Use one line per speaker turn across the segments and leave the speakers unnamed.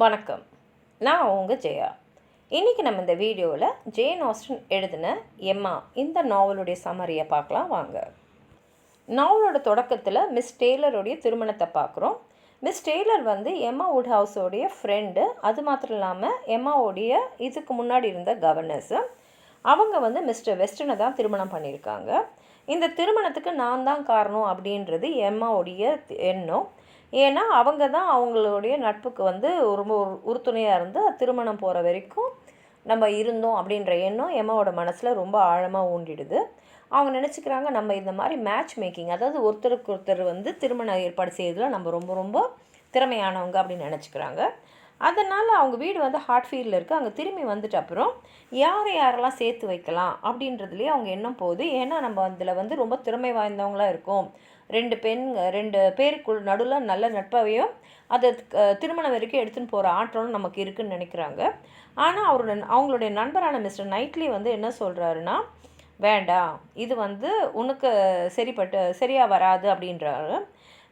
வணக்கம். நான் உங்கள் ஜெயா. இன்றைக்கி நம்ம இந்த வீடியோவில் ஜேன் ஆஸ்டன் எழுதின எம்மா இந்த நாவலுடைய சம்மரியை பார்க்கலாம் வாங்க. நாவலோட தொடக்கத்தில் மிஸ் டெய்லருடைய திருமணத்தை பார்க்குறோம். மிஸ் டெய்லர் வந்து எம்மா வுட் ஹவுஸோடைய ஃப்ரெண்டு. அது மாத்திரம் இல்லாமல் எம்மாவோடைய இதுக்கு முன்னாடி இருந்த கவர்னர்ஸு. அவங்க வந்து மிஸ்டர் வெஸ்டனை தான் திருமணம் பண்ணியிருக்காங்க. இந்த திருமணத்துக்கு நான் தான் காரணம் அப்படின்றது எம்மாவுடைய எண்ணம். ஏன்னா அவங்க தான் அவங்களுடைய நட்புக்கு வந்து ரொம்ப உறுதுணையாக இருந்து திருமணம் போகிற வரைக்கும் நம்ம இருந்தோம் அப்படின்ற எண்ணம் எம்மாவோட மனசில் ரொம்ப ஆழமாக ஊண்டிடுது. அவங்க நினச்சிக்கிறாங்க நம்ம இந்த மாதிரி மேட்ச் மேக்கிங், அதாவது ஒருத்தருக்கு ஒருத்தர் வந்து திருமணம் ஏற்பாடு செய்யறதுல நம்ம ரொம்ப ரொம்ப திறமையானவங்க அப்படின்னு நினச்சிக்கிறாங்க. அதனால் அவங்க வீடு வந்து ஹார்ட்ஃபீல்டில் இருக்குது. அங்கே திரும்பி வந்துட்டு அப்புறம் யாரெல்லாம் சேர்த்து வைக்கலாம் அப்படின்றதுலேயே அவங்க எண்ணம் போகுது. ஏன்னா நம்ம அதில் வந்து ரொம்ப திறமை வாய்ந்தவங்களாக இருக்கும். ரெண்டு பேருக்குள் நடுவில் நல்ல நட்பாவையும் அதை திருமணம் வரைக்கும் எடுத்துன்னு போகிற ஆற்றலும் நமக்கு இருக்குதுன்னு நினைக்கிறாங்க. ஆனால் அவங்களுடைய நண்பரான மிஸ்டர் நைட்லி வந்து என்ன சொல்கிறாருன்னா, வேண்டாம், இது வந்து உனக்கு சரியாக வராது அப்படின்றாரு.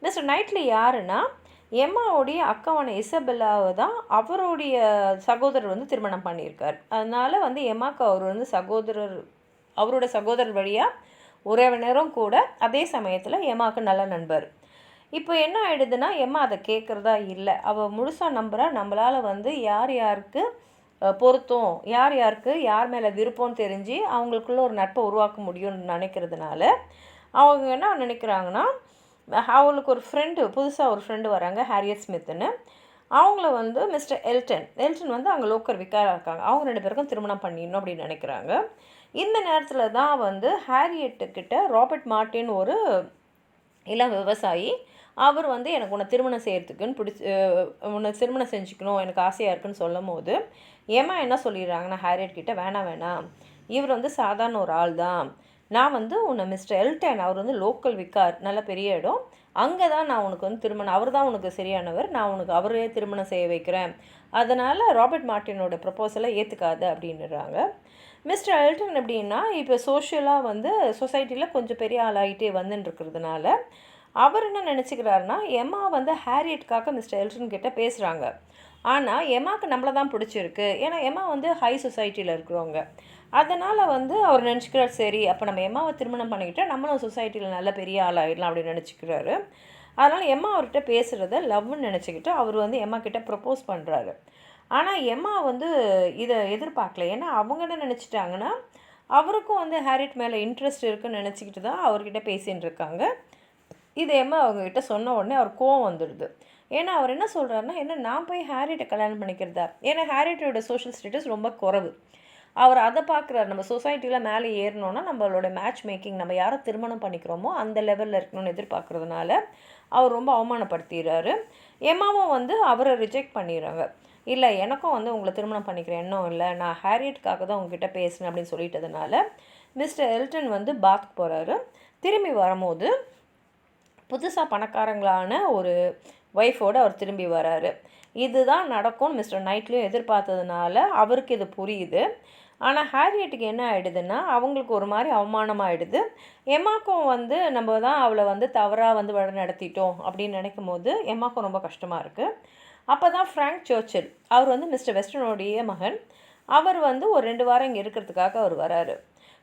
மிஸ்டர் நைட்லி யாருன்னா, எம்மாவுடைய அக்காவான இசபெல்லாவை தான் அவருடைய சகோதரர் வந்து திருமணம் பண்ணியிருக்கார். அதனால் வந்து எம்மாவுக்கு அவர் வந்து அவரோட சகோதரர் வழியாக உறவினரும் கூட, அதே சமயத்தில் எம்மாவுக்கு நல்ல நண்பர். இப்போ என்ன ஆகிடுதுன்னா, எம்மா அதை கேட்குறதா இல்லை. அவள் முழுசாக நம்புகிறா. நம்மளால் வந்து யாருக்கு பொருத்தம், யார் மேலே விருப்பம் தெரிஞ்சு அவங்களுக்குள்ள ஒரு நட்பை உருவாக்க முடியும்னு நினைக்கிறதுனால அவங்க என்ன நினைக்கிறாங்கன்னா, அவளுக்கு புதுசாக ஒரு ஃப்ரெண்டு வராங்க, ஹாரியட் ஸ்மித்துன்னு. அவங்கள வந்து மிஸ்டர் எல்டன் வந்து அங்கே லோக்கல் விக்காராக இருக்காங்க. அவங்க 2 பேருக்கும் திருமணம் பண்ணிடணும் அப்படின்னு நினைக்கிறாங்க. இந்த நேரத்தில் தான் வந்து ஹாரியட்டுக்கிட்ட ராபர்ட் மார்ட்டின் ஒரு இளம் விவசாயி, அவர் வந்து எனக்கு உன்னை திருமணம் செய்கிறதுக்குன்னு உன்னை திருமணம் செஞ்சுக்கணும் எனக்கு ஆசையாக இருக்குன்னு சொல்லும் போது ஏமா என்ன சொல்லிடுறாங்கன்னா, ஹாரியட் கிட்ட வேணாம், இவர் வந்து சாதாரண ஒரு ஆள் தான். நான் வந்து உன்னை மிஸ்டர் எல்டன், அவர் வந்து லோக்கல் விக்கார், நல்ல பெரிய இடம், அங்கே தான் நான் உனக்கு வந்து திருமணம், அவர் தான் உனக்கு சரியானவர், நான் உனக்கு அவரே திருமணம் செய்ய வைக்கிறேன், அதனால் ராபர்ட் மார்ட்டினோட ப்ரப்போசலை ஏற்றுக்காது அப்படின்னுறாங்க. மிஸ்டர் எல்டன் எப்படின்னா, இப்போ சோஷியலாக வந்து சொசைட்டியில் கொஞ்சம் பெரிய ஆளாகிட்டே வந்துட்டுருக்கிறதுனால அவர் என்ன நினச்சிக்கிறாருன்னா, எம்மா வந்து ஹாரியட்காக மிஸ்டர் எல்டன் கிட்டே பேசுகிறாங்க. ஆனால் எம்மாவுக்கு நம்மளை தான் பிடிச்சிருக்கு. ஏன்னா எம்மா வந்து ஹை சொசைட்டியில் இருக்கிறவங்க. அதனால் வந்து அவர் நினச்சிக்கிறார், சரி அப்போ நம்ம எம்மாவை திருமணம் பண்ணிக்கிட்டால் நம்மளும் சொசைட்டியில் நல்ல பெரிய ஆளாகிடலாம் அப்படின்னு நினச்சிக்கிறாரு. அதனால் எம்மா அவர்கிட்ட பேசுகிறத லவ்னு நினச்சிக்கிட்டு அவர் வந்து எம்மா கிட்டே ப்ரப்போஸ் பண்ணுறாரு. ஆனால் எம்மா வந்து இதை எதிர்பார்க்கல. ஏன்னா அவங்க என்ன நினச்சிட்டாங்கன்னா, அவருக்கும் வந்து ஹாரியட் மேலே இன்ட்ரெஸ்ட் இருக்குதுன்னு நினச்சிக்கிட்டு தான் அவர்கிட்ட பேசின்னு இருக்காங்க. இது எம்மா அவங்கக்கிட்ட சொன்ன உடனே அவர் கோவம் வந்துடுது. ஏன்னா அவர் என்ன சொல்கிறாருன்னா, என்ன நான் போய் ஹாரியட்டை கல்யாணம் பண்ணிக்கிறதா? ஏன்னா ஹாரியட்டோட சோஷியல் ஸ்டேட்டஸ் ரொம்ப குறைவு. அவர் அதை பார்க்குறாரு. நம்ம சொசைட்டியில் மேலே ஏறணுன்னா நம்மளோட மேட்ச் மேக்கிங், நம்ம யாரை திருமணம் பண்ணிக்கிறோமோ அந்த லெவலில் இருக்கணும்னு எதிர்பார்க்குறதுனால அவர் ரொம்ப அவமானப்படுத்திடுறாரு. எம்மாவும் வந்து அவரை ரிஜெக்ட் பண்ணிடுறாங்க. இல்லை, எனக்கும் வந்து உங்களை திருமணம் பண்ணிக்கிற எண்ணம் இல்லை, நான் ஹாரியட்டுக்காக தான் உங்ககிட்ட பேசினேன் அப்படின்னு சொல்லிட்டதுனால மிஸ்டர் எல்டன் வந்து பாத்துக்கு போகிறாரு. திரும்பி வரும்போது புதுசாக பணக்காரங்களான ஒரு ஒய்ஃபோடு அவர் திரும்பி வராரு. இதுதான் நடக்கும்னு மிஸ்டர் நைட்லியும் எதிர்பார்த்ததுனால அவருக்கு இது புரியுது. ஆனால் ஹாரியட்டுக்கு என்ன ஆகிடுதுன்னா, அவங்களுக்கு ஒரு மாதிரி அவமானமாகிடுது. எம்மாக்கும் வந்து நம்ம தான் அவளை வந்து தவறாக வந்து வழி நடத்திட்டோம் அப்படின்னு நினைக்கும் போது எம்மாக்கும் ரொம்ப கஷ்டமாக இருக்குது. அப்போ தான் ஃப்ராங்க் சர்ச்சில், அவர் வந்து மிஸ்டர் வெஸ்டனுடைய மகன், அவர் வந்து ஒரு 2 வாரம் இங்கே இருக்கிறதுக்காக அவர் வராரு.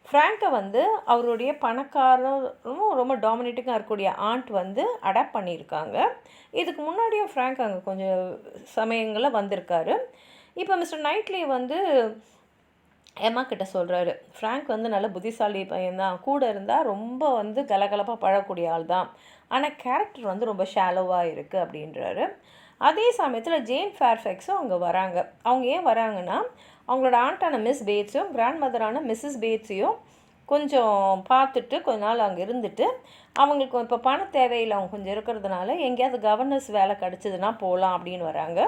ஃப்ராங்கை வந்து அவருடைய பணக்காரரும் ரொம்ப டாமினேட்டிங்காக இருக்கக்கூடிய ஆண்ட் வந்து அடாப்ட் பண்ணியிருக்காங்க. இதுக்கு முன்னாடியும் ஃப்ராங்க் அங்கே கொஞ்சம் சமயங்களில் வந்திருக்காரு. இப்போ மிஸ்டர் நைட்லி வந்து எம்மா கிட்ட சொல்கிறாரு, ஃப்ராங்க் வந்து நல்ல புத்திசாலி பையன்தான், கூட இருந்தால் ரொம்ப வந்து கலகலப்பாக பழகக்கூடிய ஆள் தான், ஆனால் கேரக்டர் வந்து ரொம்ப ஷாலோவாக இருக்குது அப்படின்றாரு. அதே சமயத்தில் ஜேன் ஃபேர்ஃபேக்ஸும் அங்கே வராங்க. அவங்க ஏன் வராங்கன்னா, அவங்களோட ஆண்டான மிஸ் பேட்ஸையும் கிராண்ட் மதரான மிஸ்ஸஸ் பேட்ஸையும் கொஞ்சம் பார்த்துட்டு கொஞ்ச நாள் அங்கே இருந்துட்டு, அவங்களுக்கு இப்போ பண தேவையில் அவங்க கொஞ்சம் இருக்கிறதுனால எங்கேயாவது கவர்னர்ஸ் வேலை கிடச்சிதுன்னா போகலாம் அப்படின்னு வராங்க.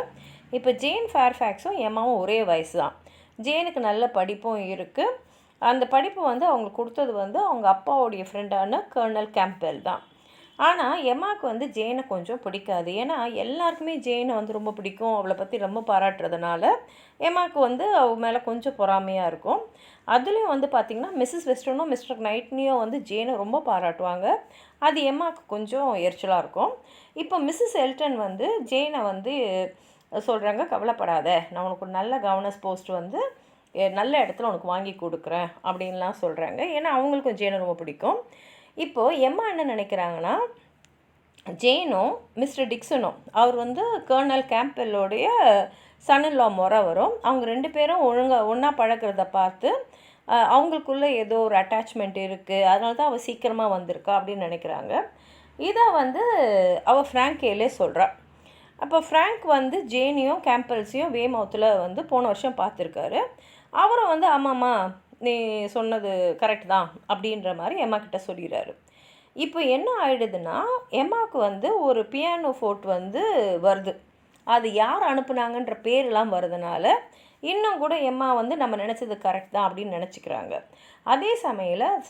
இப்போ ஜேன் ஃபேர்ஃபேக்ஸும் எம்மாவும் ஒரே வயசு தான். ஜேனுக்கு நல்ல படிப்பும் இருக்குது. அந்த படிப்பு வந்து அவங்களுக்கு கொடுத்தது வந்து அவங்க அப்பாவுடைய ஃப்ரெண்டான கர்னல் கேம்பெல் தான். ஆனால் எம்மாவுக்கு வந்து ஜேனை கொஞ்சம் பிடிக்காது. ஏன்னா எல்லாருக்குமே ஜேனை வந்து ரொம்ப பிடிக்கும், அவளை பற்றி ரொம்ப பாராட்டுறதுனால எம்மாவுக்கு வந்து அவ மேலே கொஞ்சம் பொறாமையாக இருக்கும். அதுலேயும் வந்து பார்த்திங்கன்னா மிஸ்ஸஸ் வெஸ்டனும் மிஸ்டர் நைட்னியும் வந்து ஜேனை ரொம்ப பாராட்டுவாங்க. அது எம்மாவுக்கு கொஞ்சம் எரிச்சலாக இருக்கும். இப்போ மிஸ்ஸஸ் எல்டன் வந்து ஜேனை வந்து சொல்கிறாங்க, கவலைப்படாத, நான் உனக்கு ஒரு நல்ல கவர்னன்ஸ் போஸ்ட் வந்து நல்ல இடத்துல உனக்கு வாங்கி கொடுக்குறேன் அப்படின்லாம் சொல்கிறாங்க. ஏன்னா அவங்களுக்கும் ஜேனை ரொம்ப பிடிக்கும். இப்போது எம்மா என்ன நினைக்கிறாங்கன்னா, ஜேனும் மிஸ்டர் டிக்சனும், அவர் வந்து கர்னல் கேம்பெல்லோடைய சன்-இன்-லா முறை வரும், அவங்க 2 பேரும் ஒன்றா பழக்கிறத பார்த்து அவங்களுக்குள்ளே ஏதோ ஒரு அட்டாச்மெண்ட் இருக்குது, அதனால தான் அவள் சீக்கிரமாக வந்திருக்கா அப்படின்னு நினைக்கிறாங்க. இதை வந்து அவள் ஃப்ராங்க் சொல்கிறா. அப்போ ஃப்ராங்க் வந்து ஜேனியும் கேம்பல்ஸையும் வேமவுத்தில் வந்து போன வருஷம் பார்த்துருக்காரு. அவரும் வந்து ஆமாம்மா நீ சொன்னது கரெக்ட் தான் அப்படின்ற மாதிரி எம்மா கிட்ட சொல்லிடுறாரு. இப்போ என்ன ஆகிடுதுன்னா, எம்மாவுக்கு வந்து ஒரு பியானோ ஃபோர்ட் வந்து வருது. அது யார் அனுப்புனாங்கன்ற பேரெலாம் வருதுனால இன்னும் கூட எம்மா வந்து நம்ம நினச்சது கரெக்ட் தான் அப்படின்னு நினச்சிக்கிறாங்க. அதே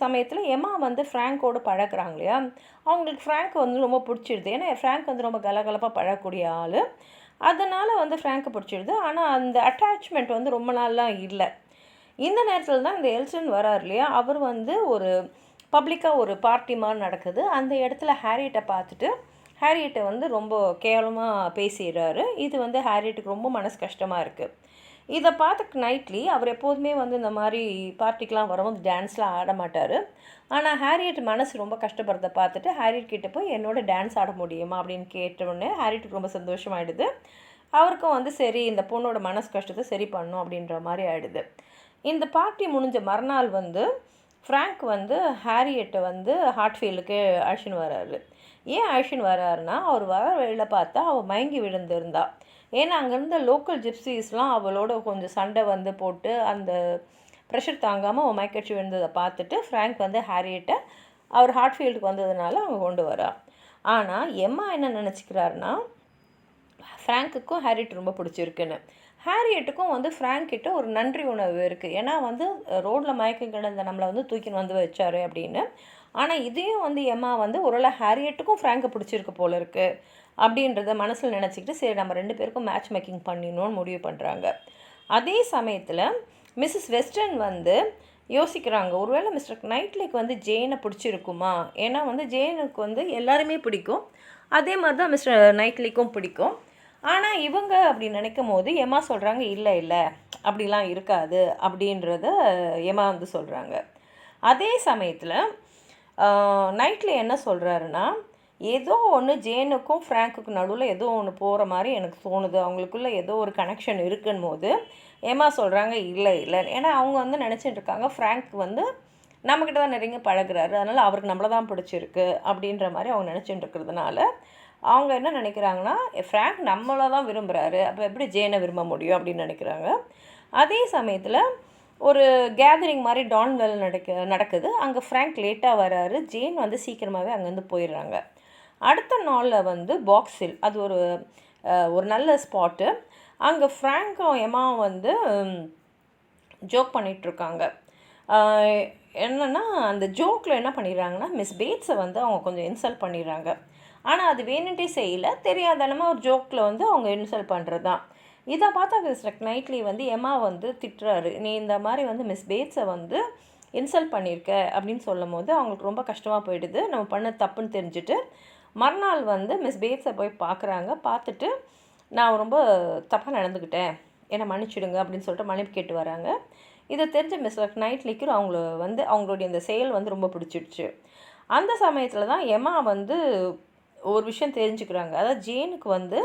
சமயத்தில் எம்மா வந்து ஃப்ராங்கோடு பழக்கிறாங்க இல்லையா, அவங்களுக்கு ஃப்ராங்க் வந்து ரொம்ப பிடிச்சிடுது. ஏன்னா ஃப்ராங்க் வந்து ரொம்ப கலகலப்பாக பழகக்கூடிய ஆள், அதனால் வந்து ஃப்ராங்க்கை பிடிச்சிடுது. ஆனால் அந்த அட்டாச்மெண்ட் வந்து ரொம்ப நாள்லாம் இல்லை. இந்த நேரத்தில் தான் இந்த எல்சன் வரார் இல்லையா, அவர் வந்து ஒரு பப்ளிக்காக ஒரு பார்ட்டி மாதிரி நடக்குது. அந்த இடத்துல ஹாரியட்டை பார்த்துட்டு ஹாரியட்டை வந்து ரொம்ப கேவலமாக பேசிடுறாரு. இது வந்து ஹாரியட்டுக்கு ரொம்ப மனசு கஷ்டமாக இருக்குது. இதை பார்த்து நைட்லி அவர் எப்போதுமே வந்து இந்த மாதிரி பார்ட்டிக்கெலாம் வரும்போது டான்ஸ்லாம் ஆட மாட்டார். ஆனால் ஹாரியட் மனசு ரொம்ப கஷ்டப்படுறத பார்த்துட்டு ஹாரியட் கிட்டே போய் என்னோட டான்ஸ் ஆட முடியுமா அப்படின்னு கேட்டவுடனே ஹாரியட்டுக்கு ரொம்ப சந்தோஷமாயிடுது. அவருக்கும் வந்து சரி இந்த பொண்ணோட மனசு கஷ்டத்தை சரி பண்ணும் அப்படின்ற மாதிரி ஆகிடுது. இந்த பார்ட்டி முடிஞ்ச மறுநாள் வந்து ஃப்ராங்க் வந்து ஹாரியட்டை வந்து ஹார்ட்ஃபீல்டுக்கு அழைச்சின்னு வர்றாரு. ஏன் அழைச்சின்னு வர்றாருன்னா, அவர் வர வழியில் பார்த்தா அவள் மயங்கி விழுந்திருந்தா. ஏன்னா அங்கேருந்த லோக்கல் ஜிப்சிஸ்லாம் அவளோட கொஞ்சம் சண்டை வந்து போட்டு அந்த ப்ரெஷர் தாங்காமல் அவள் மயக்கடிச்சு விழுந்ததை பார்த்துட்டு ஃப்ராங்க் வந்து ஹாரியட்டை அவர் ஹார்ட்ஃபீல்டுக்கு வந்ததுனால அவங்க கொண்டு வரா. ஆனால் எம்மா என்ன நினச்சிக்கிறாருன்னா, ஃப்ராங்க்குக்கும் ஹாரியட் ரொம்ப பிடிச்சிருக்குன்னு. ஹாரியட்டுக்கும் வந்து ஃப்ராங்க் கிட்ட ஒரு நன்றி உணர்வு இருக்குது. ஏன்னா வந்து ரோட்டில் மயக்கம் கிடந்த நம்மளை வந்து தூக்கின்னு வந்து வச்சார் அப்படின்னு. ஆனால் இதையும் வந்து எம்மா வந்து ஒருவேளை ஹாரியட்டுக்கும் ஃப்ராங்கை பிடிச்சிருக்கு போல இருக்குது அப்படின்றத மனசில் நினச்சிக்கிட்டு சரி நம்ம 2 பேருக்கும் மேட்ச் மேக்கிங் பண்ணிடணும்னு முடிவு பண்ணுறாங்க. அதே சமயத்தில் மிஸ்ஸஸ் வெஸ்டர்ன் வந்து யோசிக்கிறாங்க, ஒருவேளை மிஸ்டர் நைட்லிக்கு வந்து ஜேனை பிடிச்சிருக்குமா, ஏன்னா வந்து ஜேனுக்கு வந்து எல்லாருமே பிடிக்கும், அதே மாதிரி தான் மிஸ்டர் நைட்லிக்கும் பிடிக்கும். ஆனால் இவங்க அப்படி நினைக்கும் போது எம்மா சொல்கிறாங்க இல்லை இல்லை அப்படிலாம் இருக்காது அப்படின்றத எம்மா வந்து சொல்கிறாங்க. அதே சமயத்தில் நைட்லி என்ன சொல்கிறாருன்னா, ஏதோ ஒன்று ஜேனுக்கும் ஃப்ராங்க்குக்கும் நடுவில் ஏதோ ஒன்று போகிற மாதிரி எனக்கு தோணுது, அவங்களுக்குள்ளே ஏதோ ஒரு கனெக்ஷன் இருக்குன்னு போது எம்மா சொல்கிறாங்க இல்லை இல்லை, ஏன்னா அவங்க வந்து நினச்சிட்டு இருக்காங்க ஃப்ராங்க் வந்து நம்மக்கிட்ட தான் நெருங்கி பழகுறாரு, அதனால் அவருக்கு நம்மளை தான் பிடிச்சிருக்கு அப்படின்ற மாதிரி அவங்க நினச்சிட்டு இருக்கிறதுனால அவங்க என்ன நினைக்கிறாங்கன்னா, ஃப்ராங்க் நம்மளை தான் விரும்புகிறாரு, அப்போ எப்படி ஜேனை விரும்ப முடியும் அப்படின்னு நினைக்கிறாங்க. அதே சமயத்தில் ஒரு கேதரிங் மாதிரி டான்வெல் நடக்குது. அங்கே ஃப்ராங்க் லேட்டாக வராரு, ஜேன் வந்து சீக்கிரமாகவே அங்கேருந்து போயிடுறாங்க. அடுத்த நாளில் வந்து பாக்ஸில் அது ஒரு நல்ல ஸ்பாட்டு, அங்கே ஃப்ராங்க்கும் எம்மாவும் வந்து ஜோக் பண்ணிகிட்ருக்காங்க. என்னென்னா அந்த ஜோக்கில் என்ன பண்ணிடுறாங்கன்னா, மிஸ் பேட்ஸை வந்து அவங்க கொஞ்சம் இன்சல்ட் பண்ணிடுறாங்க. ஆனால் அது வேணுன்ட்டே செய்யலை, தெரியாதனமாக ஒரு ஜோக்கில் வந்து அவங்க இன்சல்ட் பண்ணுறது தான். இதை பார்த்தா மிஸ்டர் நைட்லி வந்து எம்மா வந்து திட்டுறாரு, நீ இந்த மாதிரி வந்து மிஸ் பேட்ஸை வந்து இன்சல்ட் பண்ணியிருக்க அப்படின்னு சொல்லும் போது அவங்களுக்கு ரொம்ப கஷ்டமாக போயிடுது. நம்ம பண்ண தப்புன்னு தெரிஞ்சுட்டு மறுநாள் வந்து மிஸ் பேட்ஸை போய் பார்க்குறாங்க. பார்த்துட்டு நான் ரொம்ப தப்பாக நடந்துக்கிட்டேன், என்னை மன்னிச்சிடுங்க அப்படின்னு சொல்லிட்டு மன்னிப்பு கேட்டு வராங்க. இதை தெரிஞ்ச மிஸ்டர் நைட்லிக்கு அவங்களுடைய அந்த செயல் வந்து ரொம்ப பிடிச்சிடுச்சு. அந்த சமயத்தில் தான் எம்மா வந்து ஒரு விஷயம் தெரிஞ்சுக்கிறாங்க. அதாவது ஜேனுக்கு வந்து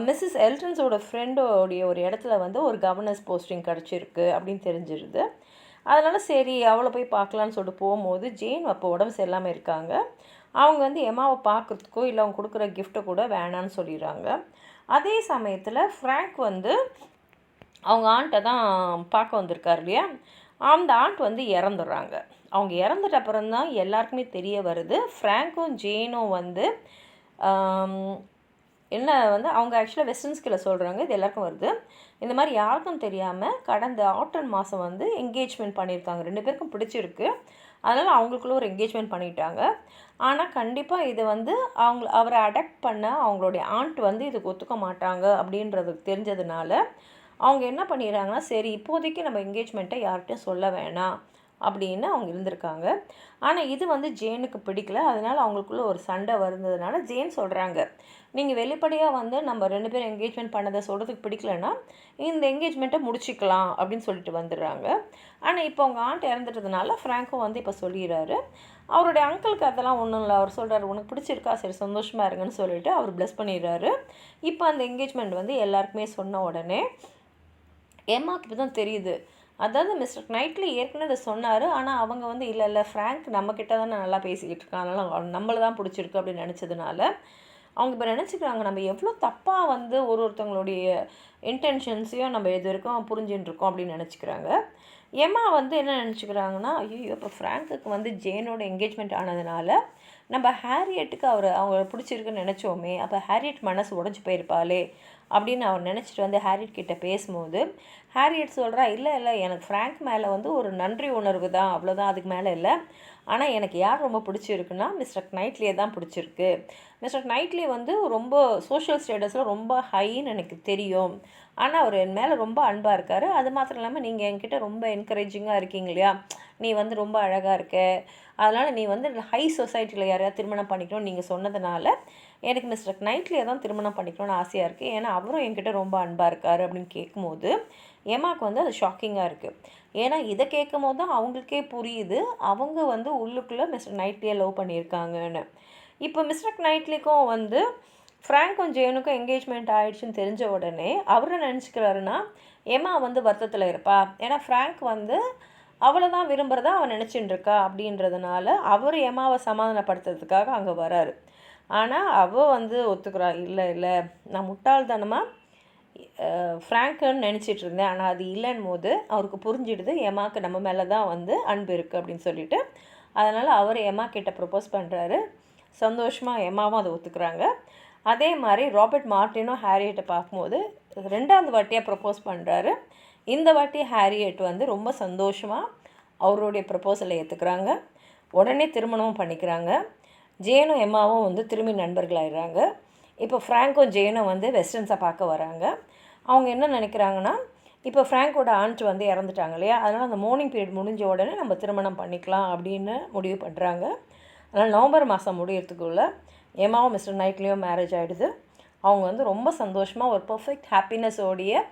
மிஸ்ஸஸ் எல்டன்ஸோட ஃப்ரெண்டோடைய ஒரு இடத்துல வந்து ஒரு கவர்னன்ஸ் போஸ்டிங் கிடச்சிருக்கு அப்படின்னு தெரிஞ்சிருது. அதனால் சரி அவளை போய் பார்க்கலான்னு சொல்லிட்டு போகும்போது ஜேன் அப்போ உடம்பு சரியில்லாமல் இருக்காங்க. அவங்க வந்து எம்மாவை பார்க்குறதுக்கோ இல்லை அவங்க கொடுக்குற கிஃப்ட்டை கூட வேணான்னு சொல்லிடுறாங்க. அதே சமயத்தில் ஃப்ராங்க் வந்து அவங்க ஆண்ட்டை தான் பார்க்க வந்திருக்காரு இல்லையா, அந்த ஆண்ட் வந்து இறந்துடுறாங்க. அவங்க இறந்துட்ட அப்புறம்தான் எல்லாருக்குமே தெரிய வருது, ஃப்ராங்க்கும் ஜேனும் வந்து என்ன வந்து அவங்க ஆக்சுவலாக வெஸ்டர்ன்ஸ்கில் சொல்கிறாங்க, இது எல்லாருக்கும் வருது, இந்த மாதிரி யாருக்கும் தெரியாமல் கடந்த ஆட்டன் மாதம் வந்து என்கேஜ்மெண்ட் பண்ணியிருக்காங்க, 2 பேருக்கும் பிடிச்சிருக்கு, அதனால் அவங்களுக்குள்ள ஒரு என்கேஜ்மெண்ட் பண்ணிட்டாங்க. ஆனால் கண்டிப்பாக இதை வந்து அவரை அடாப்ட் பண்ண அவங்களுடைய ஆண்ட் வந்து இதுக்கு ஒத்துக்க மாட்டாங்க அப்படின்றது தெரிஞ்சதுனால அவங்க என்ன பண்ணிடுறாங்கன்னா, சரி இப்போதைக்கு நம்ம என்கேஜ்மெண்ட்டை யார்கிட்டையும் சொல்ல வேணாம் அப்படின்னு அவங்க இருந்திருக்காங்க. ஆனால் இது வந்து ஜேனுக்கு பிடிக்கல. அதனால் அவங்களுக்குள்ள ஒரு சண்டை வருந்ததுனால ஜேன் சொல்கிறாங்க, நீங்கள் வெளிப்படையாக வந்து நம்ம 2 பேரும் என்கேஜ்மெண்ட் பண்ணதை சொல்கிறதுக்கு பிடிக்கலன்னா இந்த என்கேஜ்மெண்ட்டை முடிச்சிக்கலாம் அப்படின்னு சொல்லிட்டு வந்துடுறாங்க. ஆனால் இப்போ அவங்க ஆண்ட் இறந்துட்டதுனால ஃப்ராங்க்கும் வந்து இப்போ சொல்லிடுறாரு. அவருடைய அங்கிளுக்கு அதெல்லாம் ஒன்றும் இல்லை. அவர் சொல்கிறார், உனக்கு பிடிச்சிருக்கா, சரி சந்தோஷமாக இருங்கன்னு சொல்லிட்டு அவர் ப்ளஸ் பண்ணிடுறாரு. இப்போ அந்த என்கேஜ்மெண்ட் வந்து எல்லாருக்குமே சொன்ன உடனே எம்மாவுக்கு இப்போ தான் தெரியுது. அதாவது மிஸ்டர் நைட்லி ஏற்கனவே இதை சொன்னார். ஆனால் அவங்க வந்து இல்லை ஃப்ராங்க் நம்மக்கிட்ட தானே நல்லா பேசிக்கிட்டு இருக்கான், அதனால் நம்மளை தான் பிடிச்சிருக்கு அப்படின்னு நினச்சதுனால அவங்க இப்போ நினச்சிக்கிறாங்க, நம்ம எவ்வளோ தப்பாக வந்து ஒருத்தவங்களுடைய இன்டென்ஷன்ஸையும் நம்ம இது வரைக்கும் புரிஞ்சுட்டு இருக்கோம் அப்படின்னு நினச்சிக்கிறாங்க. எம்மா வந்து என்ன நினச்சிக்கிறாங்கன்னா, ஐயோ இப்போ ஃப்ராங்க்குக்கு வந்து ஜேனோட என்கேஜ்மெண்ட் ஆனதுனால நம்ம ஹேரியட்டுக்கு அவங்க பிடிச்சிருக்குன்னு நினச்சோமே, அப்போ ஹேரியட் மனசு உடஞ்சி போயிருப்பாளே அப்படின்னு அவர் நினச்சிட்டு வந்து ஹேரியட் கிட்டே பேசும்போது ஹேரியட் சொல்கிறா, இல்லை எனக்கு ஃப்ராங்க் மேலே வந்து ஒரு நன்றி உணர்வு தான், அவ்வளோதான், அதுக்கு மேலே இல்லை. ஆனால் எனக்கு யார் ரொம்ப பிடிச்சிருக்குன்னா மிஸ்டர் நைட்லியே தான் பிடிச்சிருக்கு. மிஸ்டர் நைட்லி வந்து ரொம்ப சோஷியல் ஸ்டேட்டஸில் ரொம்ப ஹைன்னு எனக்கு தெரியும். ஆனால் அவர் என் மேலே ரொம்ப அன்பாக இருக்கார். அது மாத்திரம் இல்லாமல் நீங்கள் என்கிட்ட ரொம்ப என்கரேஜிங்காக இருக்கீங்க இல்லையா, நீ வந்து ரொம்ப அழகாக இருக்க, அதனால் நீ வந்து ஹை சொசைட்டியில் யாரையாவது திருமணம் பண்ணிக்கணும்னு நீங்கள் சொன்னதுனால எனக்கு மிஸ்டர் நைட்லியை தான் திருமணம் பண்ணிக்கணும்னு ஆசையாக இருக்குது. ஏன்னா அவரும் என்கிட்ட ரொம்ப அன்பாக இருக்கார் அப்படின்னு கேட்கும்போது எம்மாவுக்கு வந்து அது ஷாக்கிங்காக இருக்குது. ஏன்னா இதை கேட்கும் போது தான் அவங்களுக்கே புரியுது அவங்க வந்து உள்ளுக்குள்ளே மிஸ்டர் நைட்லியை லவ் பண்ணியிருக்காங்கன்னு. இப்போ மிஸ்டர் நைட்லிக்கும் வந்து ஃப்ராங்க்கும் ஜேனுக்கும் என்கேஜ்மெண்ட் ஆகிடுச்சுன்னு தெரிஞ்ச உடனே அவர் நினச்சிக்கிறாருன்னா எம்மா வந்து வருத்தத்தில் இருப்பா, ஏன்னா ஃப்ராங்க் வந்து அவளை தான் விரும்புகிறதா அவன் நினச்சிட்டு இருக்கா அப்படின்றதுனால அவர் எம்மாவை சமாதானப்படுத்துறதுக்காக அங்கே வராரு. ஆனால் அவள் வந்து ஒத்துக்கிறா, இல்லை நான் முட்டாள்தனமாக ஃப்ராங்க்குன்னு நினச்சிட்டு இருந்தேன், ஆனால் அது இல்லைன்னு போது அவருக்கு புரிஞ்சிடுது எம்மாவுக்கு நம்ம மேலே தான் வந்து அன்பு இருக்குது அப்படின்னு சொல்லிட்டு. அதனால் அவர் எம்மா கிட்ட ப்ரப்போஸ் பண்ணுறாரு. சந்தோஷமாக எம்மாவும் அதை ஒத்துக்கிறாங்க. அதே மாதிரி ராபர்ட் மார்ட்டினும் ஹேரியட்டை பார்க்கும்போது 2வது வாட்டியாக ப்ரப்போஸ் பண்ணுறாரு. இந்த வாட்டி ஹேரியட் வந்து ரொம்ப சந்தோஷமாக அவருடைய ப்ரப்போசலை ஏற்றுக்கிறாங்க. உடனே திருமணமும் பண்ணிக்கிறாங்க. ஜேனும் எம்மாவும் வந்து திரும்பி நண்பர்களாகிடுறாங்க. இப்போ ஃப்ராங்க்கும் ஜேனும் வந்து வெஸ்டர்ன்ஸை பார்க்க வராங்க. அவங்க என்ன நினைக்கிறாங்கன்னா, இப்போ ஃப்ராங்கோட ஆண்ட் வந்து இறந்துட்டாங்க இல்லையா, அதனால் அந்த மோர்னிங் பீரியட் முடிஞ்ச உடனே நம்ம திருமணம் பண்ணிக்கலாம் அப்படின்னு முடிவு பண்ணுறாங்க. அதனால் நவம்பர் மாதம் முடியறதுக்குள்ளே எம்மாவும் மிஸ்டர் நைட்லியும் மேரேஜ் ஆகிடுது. அவங்க வந்து ரொம்ப சந்தோஷமாக ஒரு பர்ஃபெக்ட் ஹாப்பினஸோடைய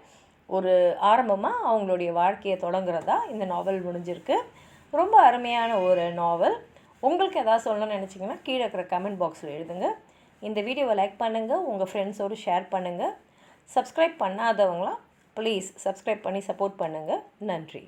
ஒரு ஆரம்பமாக அவங்களுடைய வாழ்க்கையை தொடங்குறதா இந்த நாவல் முடிஞ்சிருக்கு. ரொம்ப அருமையான ஒரு நாவல். உங்களுக்கு எதாவது சொல்லணும்னு நினச்சிங்கன்னா கீழே இருக்கிற கமெண்ட் பாக்ஸில் எழுதுங்க. இந்த வீடியோவை லைக் பண்ணுங்கள், உங்கள் ஃப்ரெண்ட்ஸோடு ஷேர் பண்ணுங்கள். சப்ஸ்கிரைப் பண்ணாதவங்களாம் ப்ளீஸ் சப்ஸ்கிரைப் பண்ணி சப்போர்ட் பண்ணுங்கள். நன்றி.